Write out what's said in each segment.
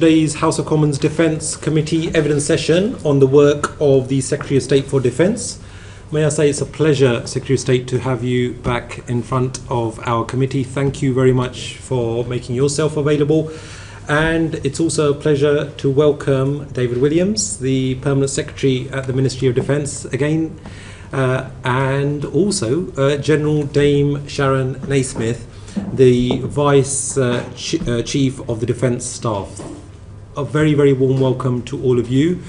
Today's House of Commons Defence Committee evidence session on the work of the Secretary of State for Defence. May I say it's a pleasure, Secretary of State, to have you back in front of our committee. Thank you very much for making yourself available. And it's also a pleasure to welcome David Williams, the Permanent Secretary at the Ministry of Defence again, and also General Dame Sharon Naismith, the Vice Chief of the Defence Staff. A very, very warm welcome to all of you.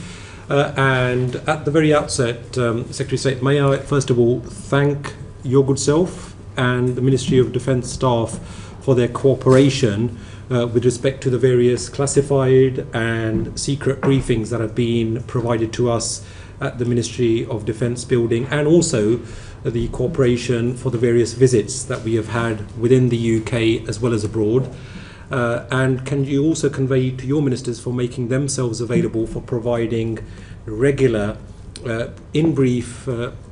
And at the very outset, Secretary of State, may I first of all thank your good self and the Ministry of Defence staff for their cooperation with respect to the various classified and secret briefings that have been provided to us at the Ministry of Defence building, and also the cooperation for the various visits that we have had within the UK as well as abroad. And can you also convey to your ministers for making themselves available for providing regular in-brief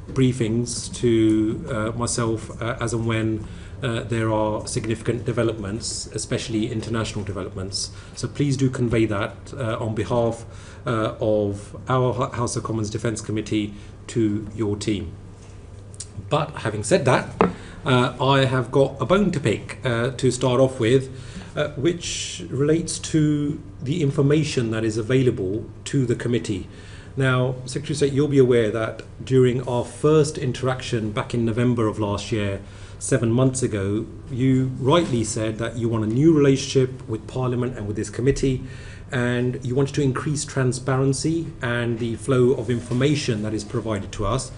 briefings to myself as and when there are significant developments, especially international developments. So please do convey that on behalf of our House of Commons Defence Committee to your team. But having said that, I have got a bone to pick to start off with, which relates to the information that is available to the committee. Now, Secretary of State, you'll be aware that during our first interaction back in November of last year, 7 months ago, you rightly said that you want a new relationship with Parliament and with this committee, and you wanted to increase transparency and the flow of information that is provided to us.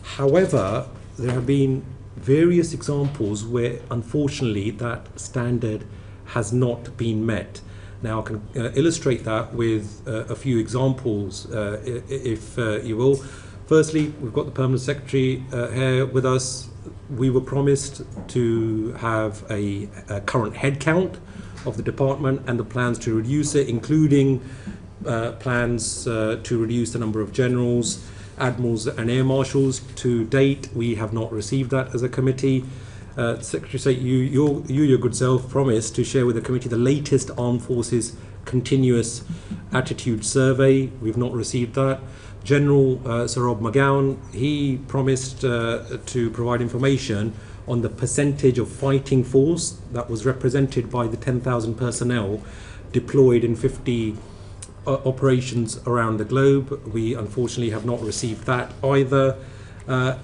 However, there have been various examples where, unfortunately, that standard has not been met. Now, I can illustrate that with a few examples, if you will. Firstly, we've got the Permanent Secretary here with us. We were promised to have a current headcount of the department and the plans to reduce it, including plans to reduce the number of generals, admirals and air marshals. To date, we have not received that as a committee. Secretary of State, your good self promised to share with the committee the latest Armed Forces Continuous Attitude Survey. We've not received that. General Sir Rob McGowan, he promised to provide information on the percentage of fighting force that was represented by the 10,000 personnel deployed in 50 operations around the globe. We unfortunately have not received that either.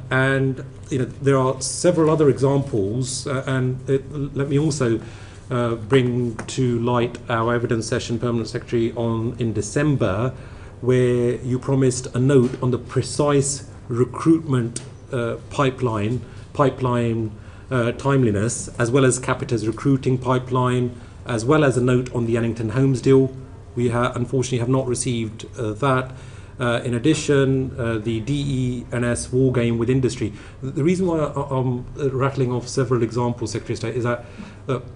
And there are several other examples, let me also bring to light our evidence session, Permanent Secretary, in December, where you promised a note on the precise recruitment pipeline timeliness, as well as Capita's recruiting pipeline, as well as a note on the Annington Homes deal. We unfortunately have not received that. In addition, the DE&S war game with industry. The reason why I'm rattling off several examples, Secretary of State, is that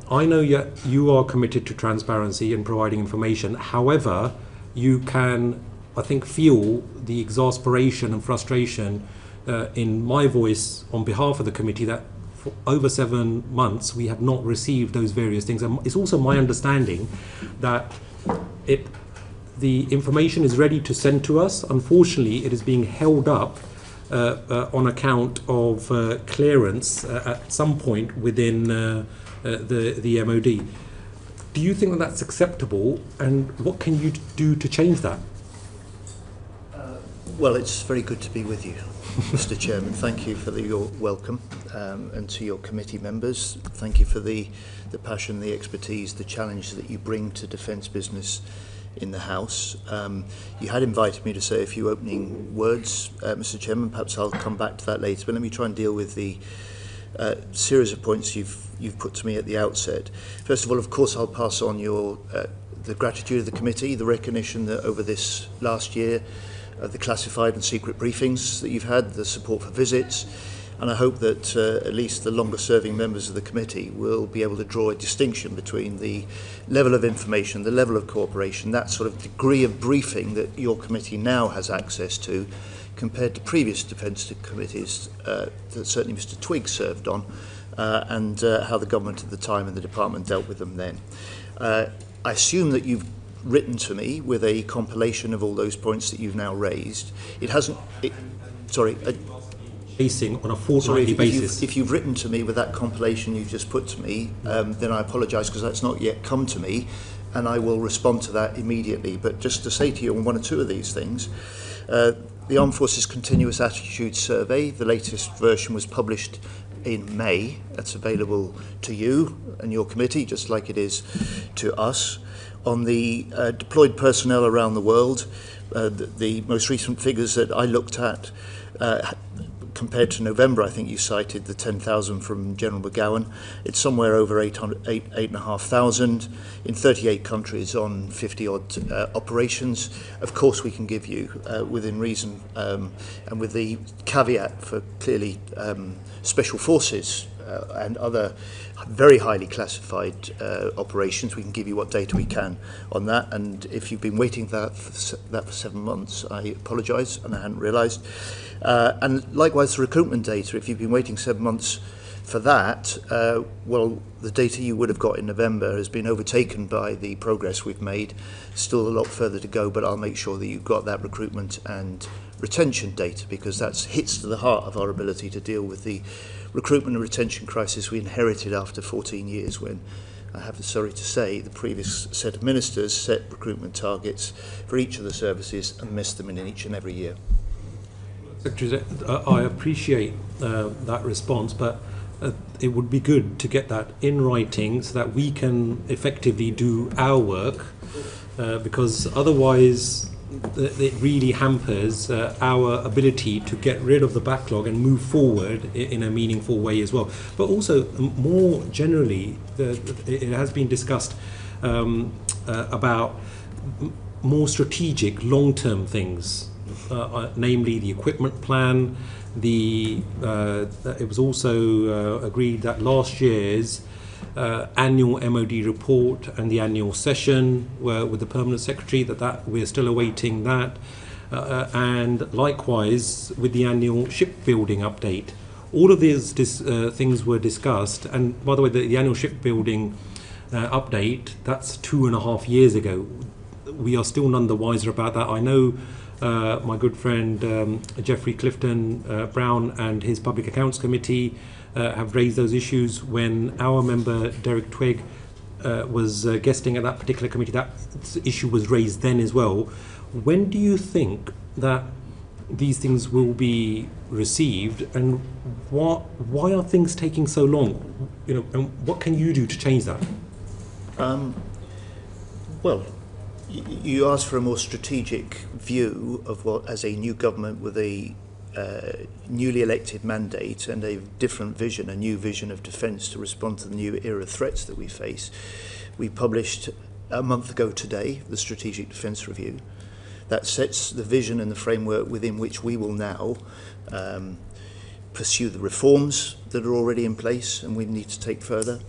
I know you are committed to transparency and providing information. However, you can, I think, feel the exasperation and frustration in my voice on behalf of the committee that for over 7 months we have not received those various things. And it's also my understanding that the information is ready to send to us. Unfortunately, it is being held up on account of clearance at some point within the MOD. Do you think that that's acceptable, and what can you do to change that? Well, it's very good to be with you, Mr. Chairman. Thank you for your welcome, and to your committee members. Thank you for the passion, the expertise, the challenge that you bring to defence business in the House. You had invited me to say a few opening words, Mr. Chairman. Perhaps I'll come back to that later, but let me try and deal with the series of points you've put to me at the outset. First of all, of course, I'll pass on the gratitude of the committee, the recognition that over this last year of the classified and secret briefings that you've had, the support for visits, and I hope that at least the longer serving members of the committee will be able to draw a distinction between the level of information, the level of cooperation, that sort of degree of briefing that your committee now has access to compared to previous defence committees that certainly Mr. Twigg served on, and how the government at the time and the department dealt with them then. I assume that you've written to me with a compilation of all those points that you've now raised. It hasn't... Basing on a fortnightly basis. If you've written to me with that compilation you've just put to me, then I apologise because that's not yet come to me, and I will respond to that immediately. But just to say to you on one or two of these things, the Armed Forces Continuous Attitude Survey, the latest version was published in May. That's available to you and your committee, just like it is to us. On the deployed personnel around the world, the most recent figures that I looked at, compared to November, I think you cited the 10,000 from General McGowan. It's somewhere over 8,500 in 38 countries on 50-odd operations. Of course, we can give you, within reason, and with the caveat for clearly special forces and other very highly classified operations, we can give you what data we can on that. And if you've been waiting for that for 7 months, I apologise, and I hadn't realised. And likewise, the recruitment data, if you've been waiting 7 months for that, well, the data you would have got in November has been overtaken by the progress we've made. Still a lot further to go, but I'll make sure that you've got that recruitment and retention data, because that hits to the heart of our ability to deal with the recruitment and retention crisis we inherited after 14 years when, I have sorry to say, the previous set of ministers set recruitment targets for each of the services and missed them in each and every year. Secretary, I appreciate that response, but it would be good to get that in writing so that we can effectively do our work, because otherwise it really hampers our ability to get rid of the backlog and move forward in a meaningful way as well. But also, more generally, it has been discussed about more strategic, long-term things, namely the equipment plan. It was also agreed that last year's annual MOD report and the annual session with the Permanent Secretary, that we're still awaiting that, and likewise with the annual shipbuilding update. All of these things were discussed, and by the way, the annual shipbuilding update, that's 2.5 years ago. We are still none the wiser about that. I know my good friend Geoffrey Clifton Brown and his Public Accounts Committee have raised those issues when our member Derek Twigg was guesting at that particular committee. That issue was raised then as well. When do you think that these things will be received, and why are things taking so long? And what can you do to change that? Well, you asked for a more strategic view of what, as a new government with a newly elected mandate and a different vision, a new vision of defence to respond to the new era of threats that we face. We published a month ago today the Strategic Defence Review. That sets the vision and the framework within which we will now pursue the reforms that are already in place and we need to take further.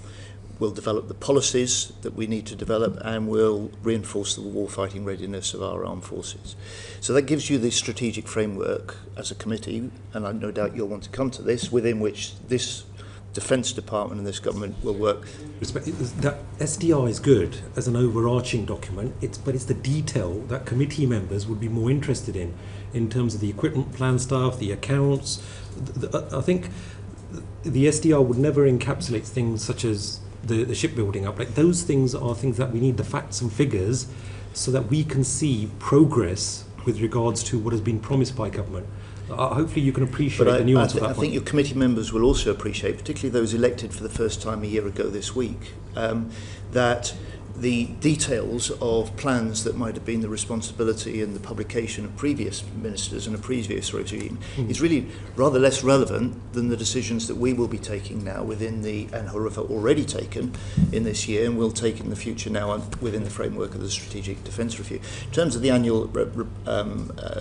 We'll develop the policies that we need to develop, and we'll reinforce the warfighting readiness of our armed forces. So that gives you the strategic framework as a committee, and I no doubt you'll want to come to this, within which this Defence Department and this government will work. That SDR is good as an overarching document, but it's the detail that committee members would be more interested in terms of the equipment plan stuff, the accounts. I think the SDR would never encapsulate things such as the shipbuilding update. Those things are things that we need the facts and figures so that we can see progress with regards to what has been promised by government. Hopefully you can appreciate the nuance of that. I think your committee members will also appreciate, particularly those elected for the first time a year ago this week, that the details of plans that might have been the responsibility and the publication of previous ministers and a previous regime is really rather less relevant than the decisions that we will be taking now within and have already taken in this year and will take in the future now within the framework of the Strategic Defence Review. In terms of the annual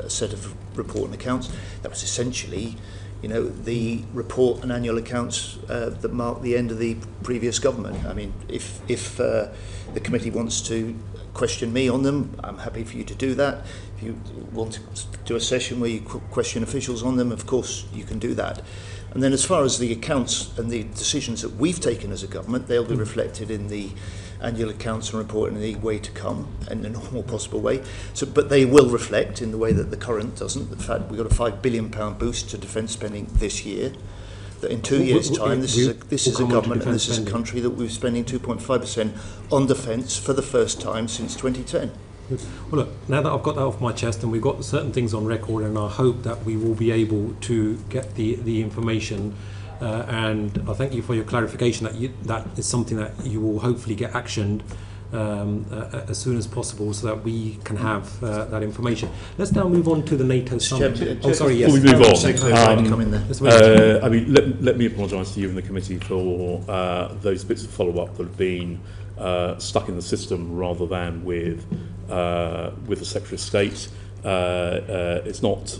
set of report and accounts, that was essentially the report and annual accounts that mark the end of the previous government. I mean, if the committee wants to question me on them, I'm happy for you to do that. If you want to do a session where you question officials on them, of course you can do that. And then as far as the accounts and the decisions that we've taken as a government, they'll be reflected in the annual accounts and report in the way to come, in the normal possible way. So, but they will reflect in the way that the current doesn't. In fact, we've got a £5 billion boost to defence spending this year. That in 2 years' time, this is a government and this is a country that we're spending 2.5% on defence for the first time since 2010. Well, look, now that I've got that off my chest and we've got certain things on record, and I hope that we will be able to get the information, and I thank you for your clarification that is something that you will hopefully get actioned as soon as possible so that we can have that information. Let's now move on to the NATO summit. Oh, sorry, yes. Before we move on, I mean, let me apologise to you and the committee for those bits of follow-up that have been stuck in the system rather than with the Secretary of State. It's not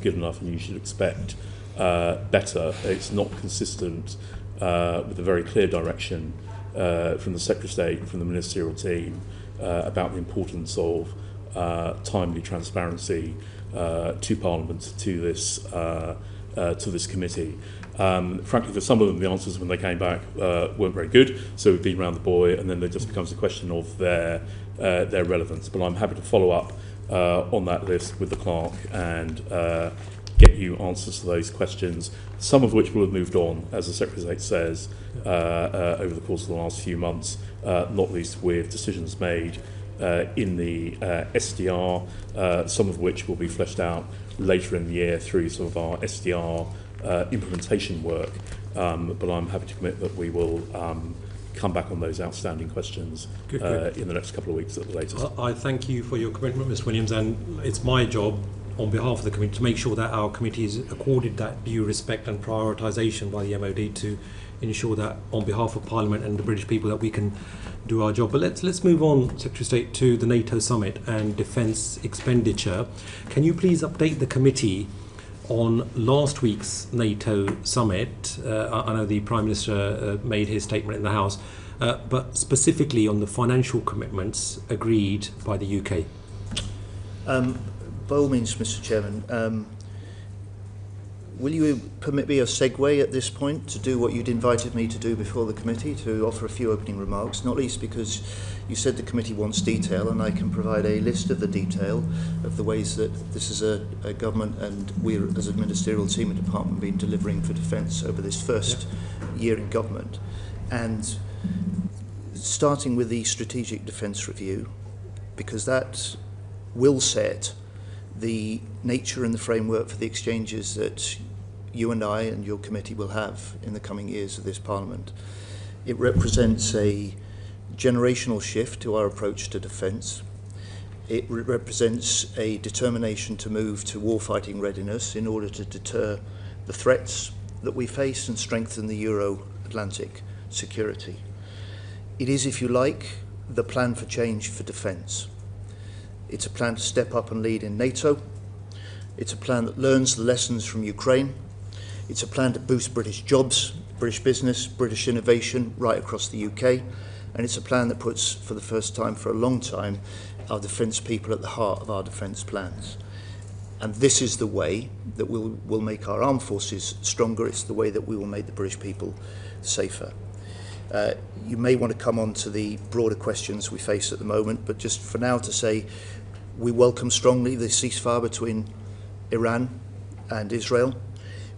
good enough, and you should expect better. It's not consistent with a very clear direction from the Secretary of State, from the ministerial team, about the importance of timely transparency to Parliament, to this committee. Frankly, for some of them, the answers when they came back weren't very good, so we've been around the buoy, and then it just becomes a question of their relevance. But I'm happy to follow up on that list with the clerk and get you answers to those questions, some of which will have moved on, as the Secretary of State says, over the course of the last few months, not least with decisions made in the SDR, some of which will be fleshed out later in the year through some of our SDR implementation work. But I'm happy to commit that we will come back on those outstanding questions in the next couple of weeks at the latest. I thank you for your commitment, Mr. Williams, and it's my job on behalf of the committee to make sure that our committee is accorded that due respect and prioritisation by the MOD to ensure that on behalf of Parliament and the British people that we can do our job. But let's move on, Secretary of State, to the NATO summit and defence expenditure. Can you please update the committee on last week's NATO summit? I know the Prime Minister made his statement in the House, but specifically on the financial commitments agreed by the UK. By all means, Mr. Chairman, will you permit me a segue at this point to do what you'd invited me to do before the committee, to offer a few opening remarks, not least because you said the committee wants detail, and I can provide a list of the detail of the ways that this is a government and we as a ministerial team and department have been delivering for defence over this first year in government. And starting with the strategic defence review, because that will set the nature and the framework for the exchanges that you and I and your committee will have in the coming years of this Parliament. It represents a generational shift to our approach to defence. It represents a determination to move to warfighting readiness in order to deter the threats that we face and strengthen the Euro-Atlantic security. It is, if you like, the plan for change for defence. It's a plan to step up and lead in NATO. It's a plan that learns the lessons from Ukraine. It's a plan to boost British jobs, British business, British innovation right across the UK. And it's a plan that puts, for the first time for a long time, our defence people at the heart of our defence plans. And this is the way that we'll make our armed forces stronger. It's the way that we will make the British people safer. You may want to come on to the broader questions we face at the moment, but just for now to say we welcome strongly the ceasefire between Iran and Israel.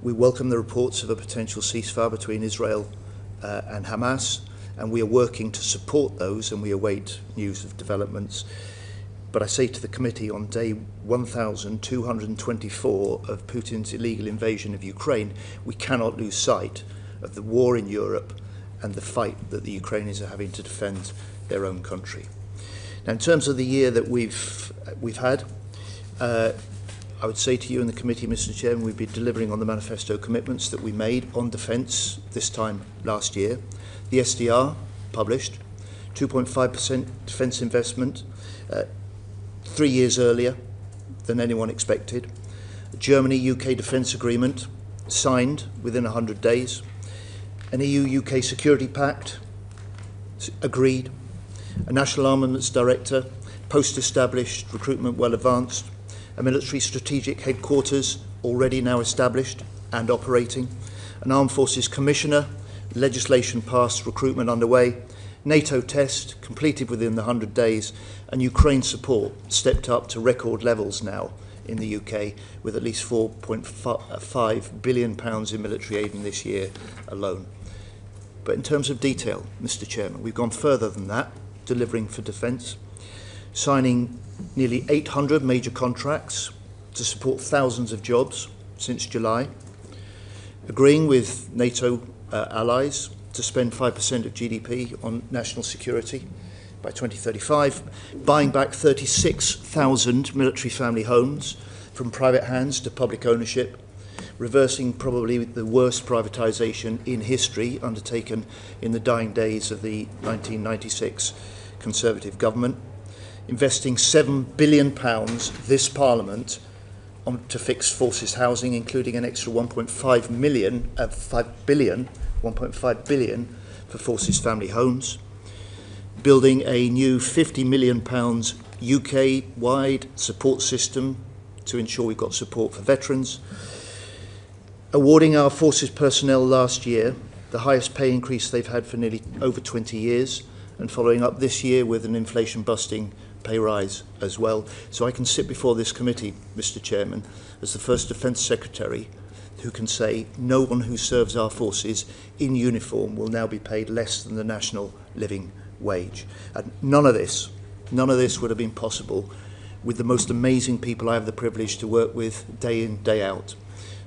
We welcome the reports of a potential ceasefire between Israel and Hamas, and we are working to support those, and we await news of developments. But I say to the committee, on day 1,224 of Putin's illegal invasion of Ukraine, we cannot lose sight of the war in Europe and the fight that the Ukrainians are having to defend their own country. Now, in terms of the year that we've had, I would say to you and the committee, Mr. Chairman, we've been delivering on the manifesto commitments that we made on defence this time last year. The SDR published 2.5% defence investment, 3 years earlier than anyone expected. The Germany-UK defence agreement signed within 100 days. An EU-UK security pact agreed, a national armaments director, post-established, recruitment well advanced, a military strategic headquarters already now established and operating, an armed forces commissioner, legislation passed, recruitment underway, NATO test completed within the 100 days, and Ukraine support stepped up to record levels now in the UK, with at least £4.5 billion in military aid in this year alone. But in terms of detail, Mr. Chairman, we've gone further than that, delivering for defence, signing nearly 800 major contracts to support thousands of jobs since July, agreeing with NATO allies to spend 5% of GDP on national security by 2035, buying back 36,000 military family homes from private hands to public ownership, reversing probably the worst privatisation in history undertaken in the dying days of the 1996 Conservative government, investing £7 billion this Parliament to fix forces housing, including an extra 1.5 billion for forces family homes, building a new £50 million UK-wide support system to ensure we've got support for veterans, awarding our forces personnel last year the highest pay increase they've had for nearly over 20 years, and following up this year with an inflation-busting pay rise as well. So I can sit before this committee, Mr. Chairman, as the first Defence Secretary who can say no one who serves our forces in uniform will now be paid less than the national living wage. And none of this would have been possible with the most amazing people I have the privilege to work with day in, day out,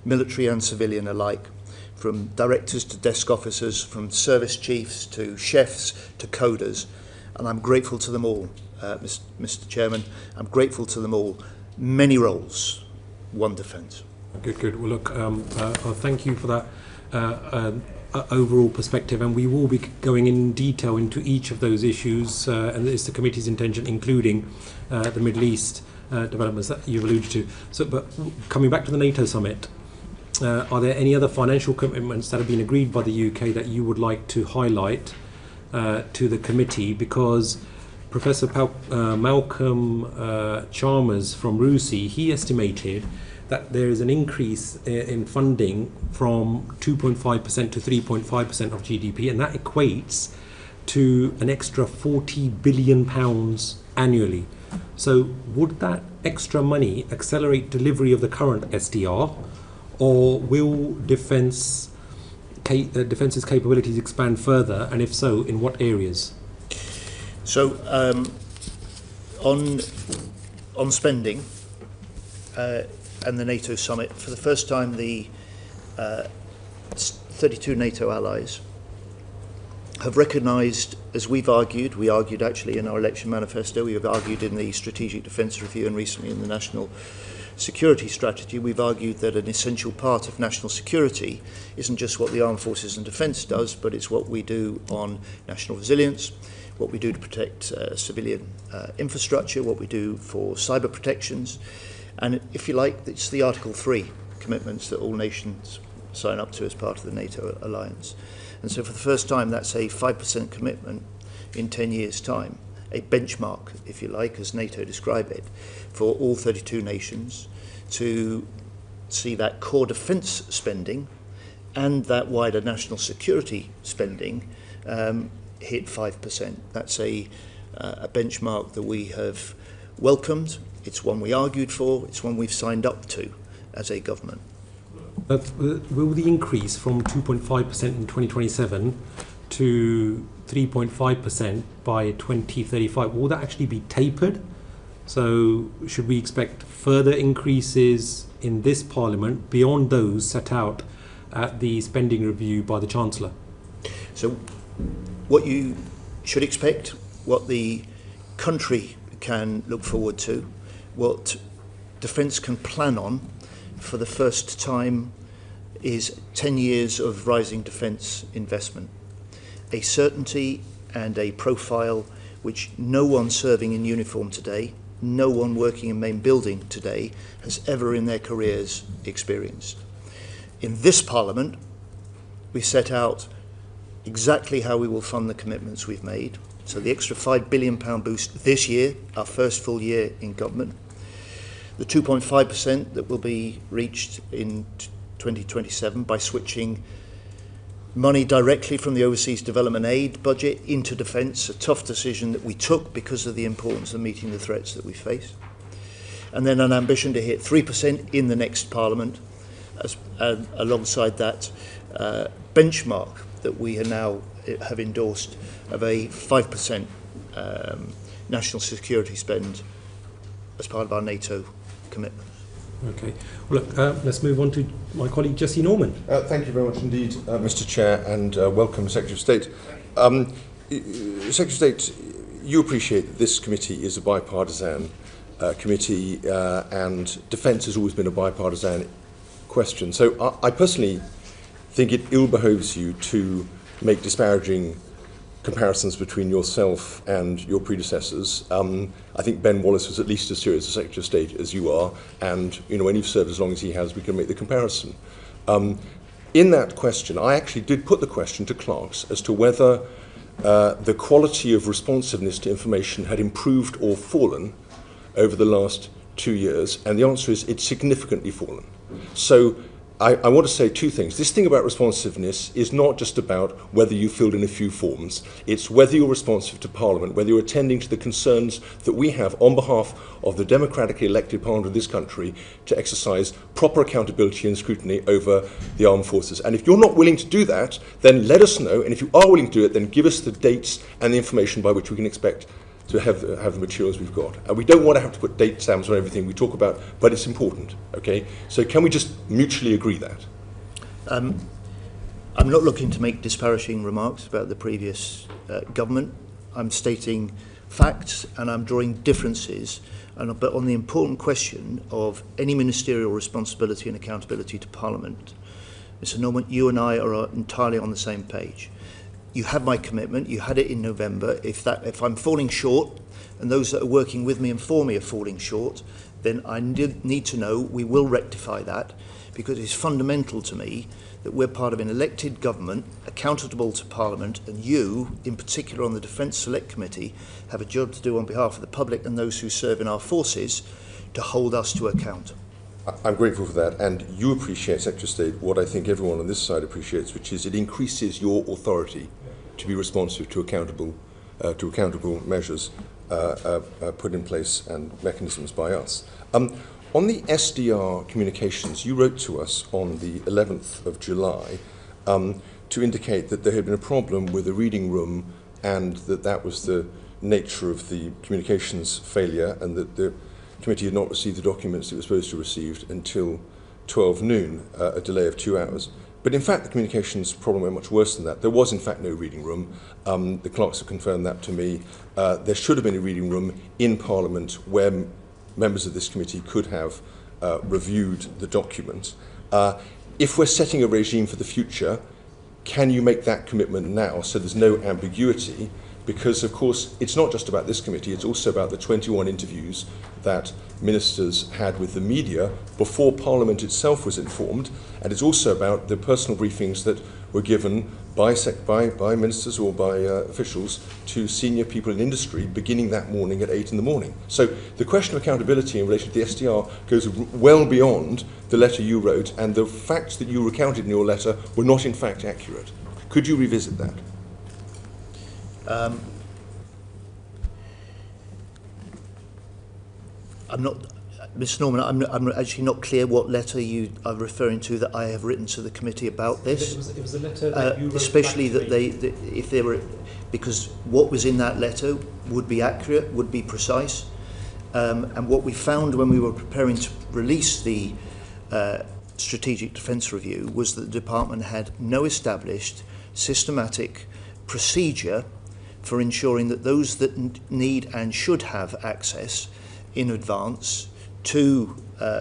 military and civilian alike, from directors to desk officers, from service chiefs to chefs to coders. And I'm grateful to them all, Mr. Chairman. I'm grateful to them all. Many roles, one defence. Good. Well, look, thank you for that overall perspective, and we will be going in detail into each of those issues, and it's the committee's intention, including the Middle East developments that you've alluded to. So, but coming back to the NATO summit, are there any other financial commitments that have been agreed by the UK that you would like to highlight to the committee? Because Professor Malcolm Chalmers from RUSI, he estimated that there is an increase in funding from 2.5% to 3.5% of GDP, and that equates to an extra £40 billion annually. So would that extra money accelerate delivery of the current SDR, or will defence's capabilities expand further, and if so, in what areas? So on spending, and the NATO summit, for the first time the 32 NATO allies have recognised, as we argued actually in our election manifesto, we have argued in the Strategic Defence Review and recently in the National Security Strategy, we've argued that an essential part of national security isn't just what the Armed Forces and Defence does, but it's what we do on national resilience, what we do to protect civilian infrastructure, what we do for cyber protections. And if you like, it's the Article 3 commitments that all nations sign up to as part of the NATO alliance. And so for the first time, that's a 5% commitment in 10 years' time, a benchmark, if you like, as NATO describe it, for all 32 nations to see that core defence spending and that wider national security spending hit 5%. That's a benchmark that we have welcomed. It's one we argued for. It's one we've signed up to as a government. Will the increase from 2.5% in 2027 to 3.5% by 2035, will that actually be tapered? So should we expect further increases in this Parliament beyond those set out at the spending review by the Chancellor? So what you should expect, what the country can look forward to, what defence can plan on for the first time is 10 years of rising defence investment. A certainty and a profile which no one serving in uniform today, no one working in main building today has ever in their careers experienced. In this Parliament, we set out exactly how we will fund the commitments we've made. So the extra £5 billion boost this year, our first full year in government. The 2.5% that will be reached in 2027 by switching money directly from the overseas development aid budget into defence, a tough decision that we took because of the importance of meeting the threats that we face. And then an ambition to hit 3% in the next Parliament, alongside that benchmark that we now have endorsed of a 5% national security spend as part of our NATO commitment. Okay. Well, look, let's move on to my colleague Jesse Norman. Thank you very much indeed, Mr. Chair, and welcome, Secretary of State. Secretary of State, you appreciate that this committee is a bipartisan committee, and defence has always been a bipartisan question. So I personally think it ill behoves you to make disparaging comparisons between yourself and your predecessors. I think Ben Wallace was at least as serious a Secretary of State as you are, and when you've served as long as he has, we can make the comparison. In that question, I actually did put the question to clerks as to whether the quality of responsiveness to information had improved or fallen over the last 2 years, and the answer is it's significantly fallen. So I want to say two things. This thing about responsiveness is not just about whether you filled in a few forms. It's whether you're responsive to Parliament, whether you're attending to the concerns that we have on behalf of the democratically elected Parliament of this country to exercise proper accountability and scrutiny over the armed forces. And if you're not willing to do that, then let us know. And if you are willing to do it, then give us the dates and the information by which we can expect to have the materials we've got. And we don't want to have to put date stamps on everything we talk about, but it's important, okay? So can we just mutually agree that? I'm not looking to make disparaging remarks about the previous government. I'm stating facts and I'm drawing differences. But on the important question of any ministerial responsibility and accountability to Parliament, Mr. Norman, you and I are entirely on the same page. You have my commitment. You had it in November. If I'm falling short, and those that are working with me and for me are falling short, then I need to know we will rectify that, because it's fundamental to me that we're part of an elected government, accountable to Parliament, and you, in particular on the Defence Select Committee, have a job to do on behalf of the public and those who serve in our forces to hold us to account. I'm grateful for that, and you appreciate, Secretary of State, what I think everyone on this side appreciates, which is it increases your authority to be responsive to accountable measures put in place and mechanisms by us. On the SDR communications, you wrote to us on the 11th of July to indicate that there had been a problem with the reading room and that was the nature of the communications failure, and that the committee had not received the documents it was supposed to have received until 12 noon, a delay of 2 hours. But in fact, the communications problem went much worse than that. There was, in fact, no reading room. The clerks have confirmed that to me. There should have been a reading room in Parliament where members of this committee could have reviewed the document. If we're setting a regime for the future, can you make that commitment now so there's no ambiguity? Because, of course, it's not just about this committee, it's also about the 21 interviews that ministers had with the media before Parliament itself was informed, and it's also about the personal briefings that were given by ministers or by officials to senior people in industry beginning that morning at 8 in the morning. So the question of accountability in relation to the SDR goes well beyond the letter you wrote, and the facts that you recounted in your letter were not in fact accurate. Could you revisit that? I'm not, Mr. Norman, I'm actually not clear what letter you are referring to that I have written to the committee about this. It was a letter that you wrote especially back that if they were, because what was in that letter would be accurate, would be precise, and what we found when we were preparing to release the Strategic Defence Review was that the department had no established systematic procedure for ensuring that those that need and should have access in advance to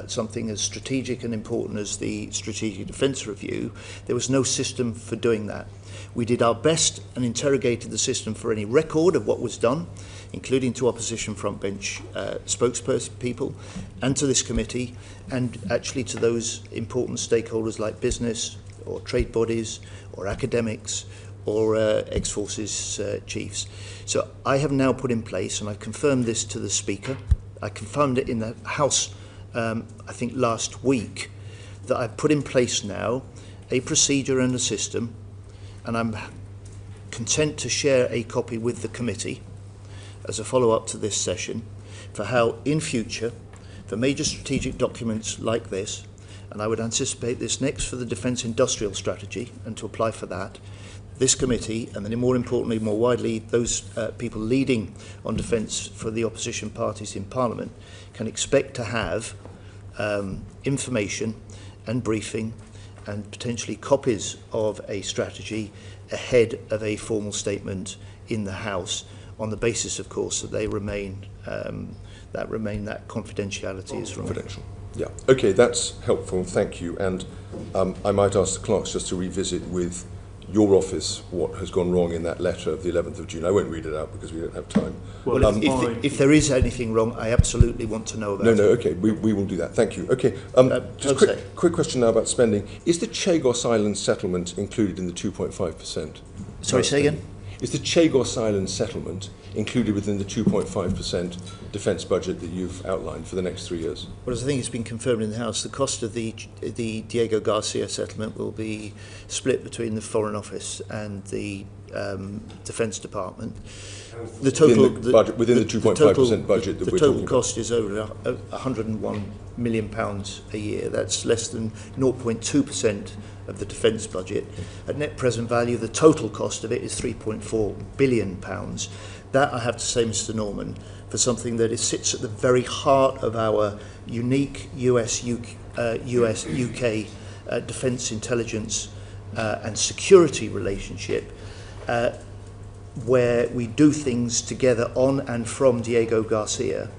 something as strategic and important as the Strategic Defence Review, there was no system for doing that. We did our best and interrogated the system for any record of what was done, including to opposition frontbench spokesperson people, and to this committee, and actually to those important stakeholders like business or trade bodies or academics or ex-forces chiefs. So I have now put in place, and I've confirmed this to the Speaker, I confirmed it in the House, I think last week, that I've put in place now a procedure and a system and I'm content to share a copy with the committee as a follow-up to this session for how in future, for major strategic documents like this, and I would anticipate this next for the Defence Industrial Strategy, and to apply for that, this committee, and then more importantly, more widely, those people leading on defence for the opposition parties in Parliament can expect to have information and briefing and potentially copies of a strategy ahead of a formal statement in the House, on the basis, of course, that they remain that confidentiality is confidential. Yeah. Okay, that's helpful. Thank you. And I might ask the clerks just to revisit with your office what has gone wrong in that letter of the 11th of June. I won't read it out because we don't have time. Well, if there is anything wrong, I absolutely want to know about it. No, okay, we will do that. Thank you. Okay, just quick question now about spending. Is the Chagos Island settlement included in the 2.5%? Sorry, say again? Is the Chagos Island settlement included within the 2.5% defence budget that you've outlined for the next 3 years? Well, as I think it's been confirmed in the House, the cost of the Diego Garcia settlement will be split between the Foreign Office and the Defence Department. The total within the 2.5% budget that we're talking about. The total cost is over £101 million a year. That's less than 0.2% of the defence budget. At net present value, the total cost of it is £3.4 billion. That, I have to say, Mr. Norman, for something that sits at the very heart of our unique US-UK defence intelligence and security relationship, where we do things together on and from Diego Garcia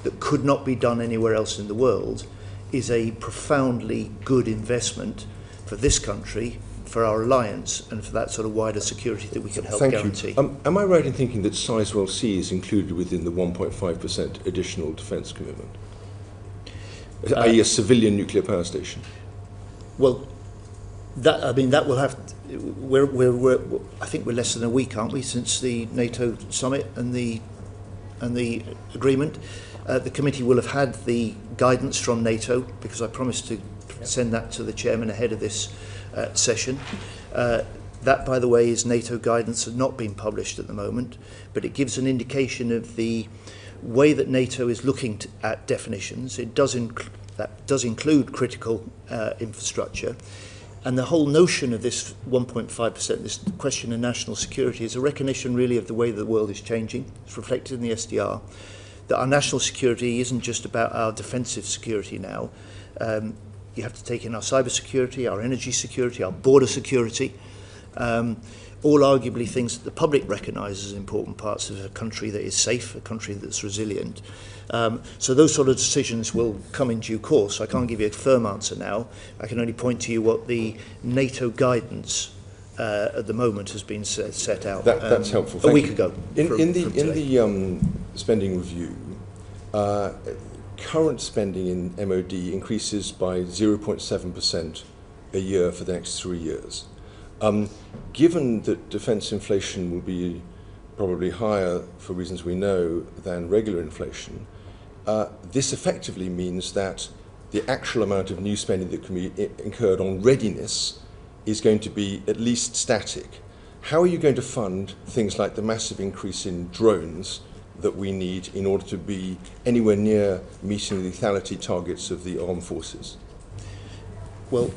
that could not be done anywhere else in the world, is a profoundly good investment for this country, for our alliance, and for that sort of wider security that we can help guarantee. Am I right in thinking that Sizewell C is included within the 1.5% additional defence commitment? I.e. a civilian nuclear power station? Well, that will have. I think we're less than a week, aren't we, since the NATO summit and the agreement. The committee will have had the guidance from NATO, because I promised to send that to the chairman ahead of this session. That, by the way, is NATO guidance, has not been published at the moment, but it gives an indication of the way that NATO is looking at definitions. It does include critical infrastructure. And the whole notion of this 1.5%, this question of national security, is a recognition really of the way the world is changing. It's reflected in the SDR, that our national security isn't just about our defensive security now. You have to take in our cyber security, our energy security, our border security, all arguably things that the public recognises as important parts of a country that is safe, a country that's resilient. So those sort of decisions will come in due course. I can't give you a firm answer now. I can only point to you what the NATO guidance at the moment has been set out. That's helpful. A week ago. In the spending review, current spending in MOD increases by 0.7% a year for the next 3 years. Given that defence inflation will be probably higher, for reasons we know, than regular inflation, this effectively means that the actual amount of new spending that can be incurred on readiness is going to be at least static. How are you going to fund things like the massive increase in drones that we need in order to be anywhere near meeting the lethality targets of the armed forces? Well,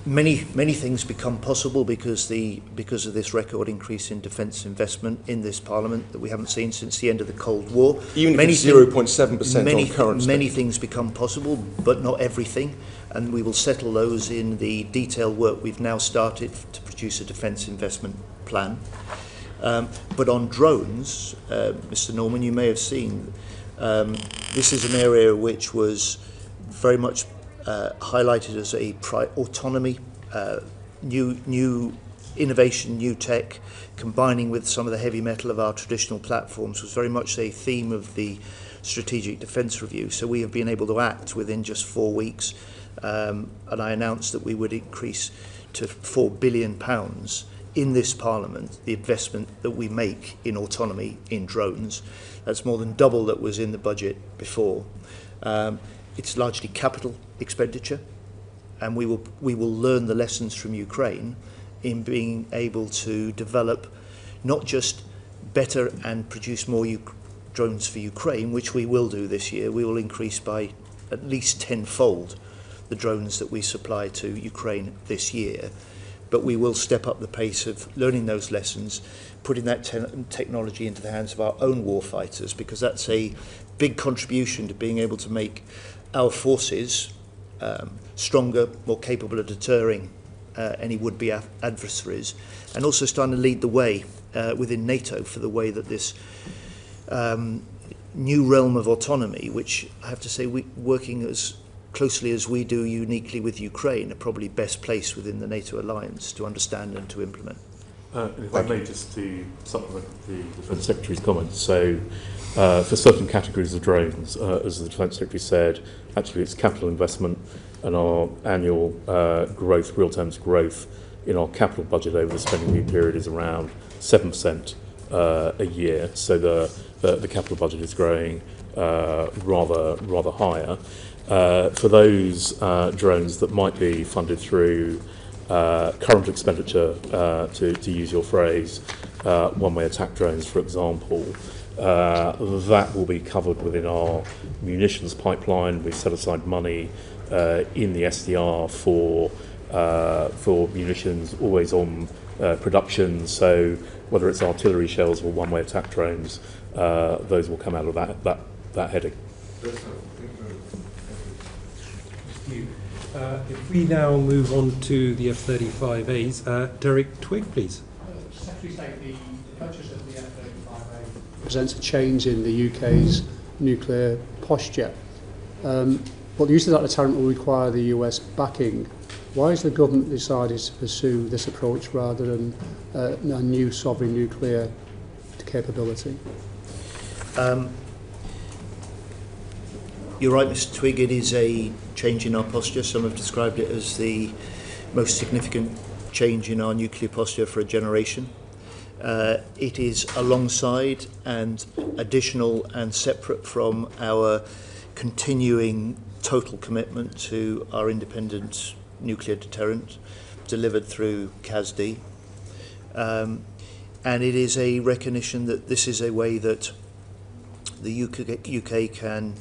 many things become possible because of this record increase in defence investment in this Parliament that we haven't seen since the end of the Cold War. Even if it's 0.7% on current spending. Many things become possible, but not everything, and we will settle those in the detailed work we've now started to produce a defence investment plan. But on drones, Mr. Norman, you may have seen, this is an area which was very much highlighted as a autonomy, new innovation, new tech, combining with some of the heavy metal of our traditional platforms, was very much a theme of the Strategic Defence Review. So we have been able to act within just 4 weeks, and I announced that we would increase to £4 billion in this Parliament the investment that we make in autonomy in drones. That's more than double that was in the budget before. It's largely capital expenditure, and we will learn the lessons from Ukraine in being able to develop not just better and produce more drones for Ukraine, which we will do this year. We will increase by at least tenfold the drones that we supply to Ukraine this year. But we will step up the pace of learning those lessons, putting that technology into the hands of our own warfighters, because that's a big contribution to being able to make our forces stronger, more capable of deterring any would-be adversaries, and also starting to lead the way within NATO for the way that this new realm of autonomy, which I have to say, working as closely as we do uniquely with Ukraine, are probably best placed within the NATO alliance to understand and to implement. If I may, just to supplement the Defence Secretary's comments, so for certain categories of drones, as the Defence Secretary said, actually it's capital investment, and our annual growth, real terms growth in our capital budget over the spending review period is around 7% a year. So the capital budget is growing rather higher. For those drones that might be funded through current expenditure, to use your phrase, one-way attack drones, for example, that will be covered within our munitions pipeline. We've set aside money in the SDR for munitions always on production. So whether it's artillery shells or one-way attack drones, those will come out of that heading. If we now move on to the F-35As, Derek Twigg, please. Secretary of State, the purchase of the F-35A presents a change in the UK's nuclear posture. But the use of that deterrent will require the US backing. Why has the government decided to pursue this approach rather than a new sovereign nuclear capability? You're right, Mr. Twigg, it is a change in our posture. Some have described it as the most significant change in our nuclear posture for a generation. It is alongside and additional and separate from our continuing total commitment to our independent nuclear deterrent delivered through CASD. And it is a recognition that this is a way that the UK can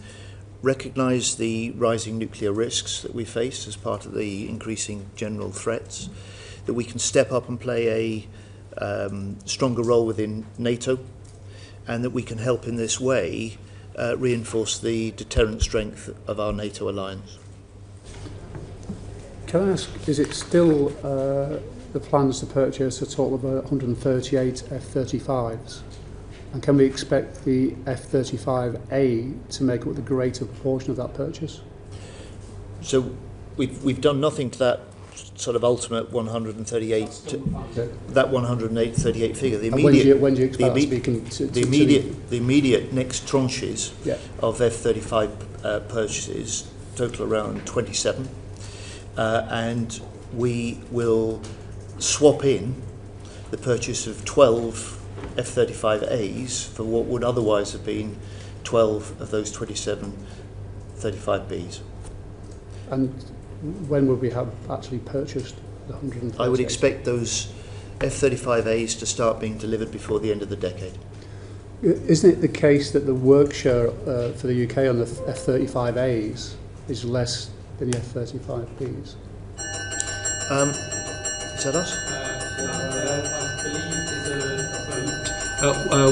recognise the rising nuclear risks that we face as part of the increasing general threats, that we can step up and play a stronger role within NATO, and that we can help in this way reinforce the deterrent strength of our NATO alliance. Can I ask, is it still the plans to purchase a total of 138 F-35s? And can we expect the F-35A to make up the greater proportion of that purchase? So we've done nothing to that sort of ultimate 138, that 138 figure. The immediate, when do you expect the immediate next tranches of F-35 purchases total around 27, and we will swap in the purchase of 12 F-35As for what would otherwise have been 12 of those 27 35Bs. And when will we have actually purchased the 138? I would expect those F-35As to start being delivered before the end of the decade. Isn't it the case that the work share for the UK on the F-35As is less than the F-35Bs? Is that us?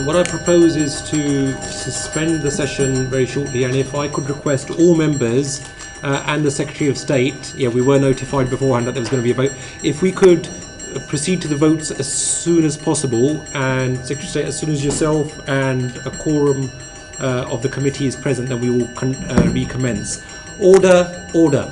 What I propose is to suspend the session very shortly, and if I could request all members and the Secretary of State, we were notified beforehand that there was going to be a vote, if we could proceed to the votes as soon as possible, and Secretary of State, as soon as yourself and a quorum of the committee is present, then we will recommence. Order, order.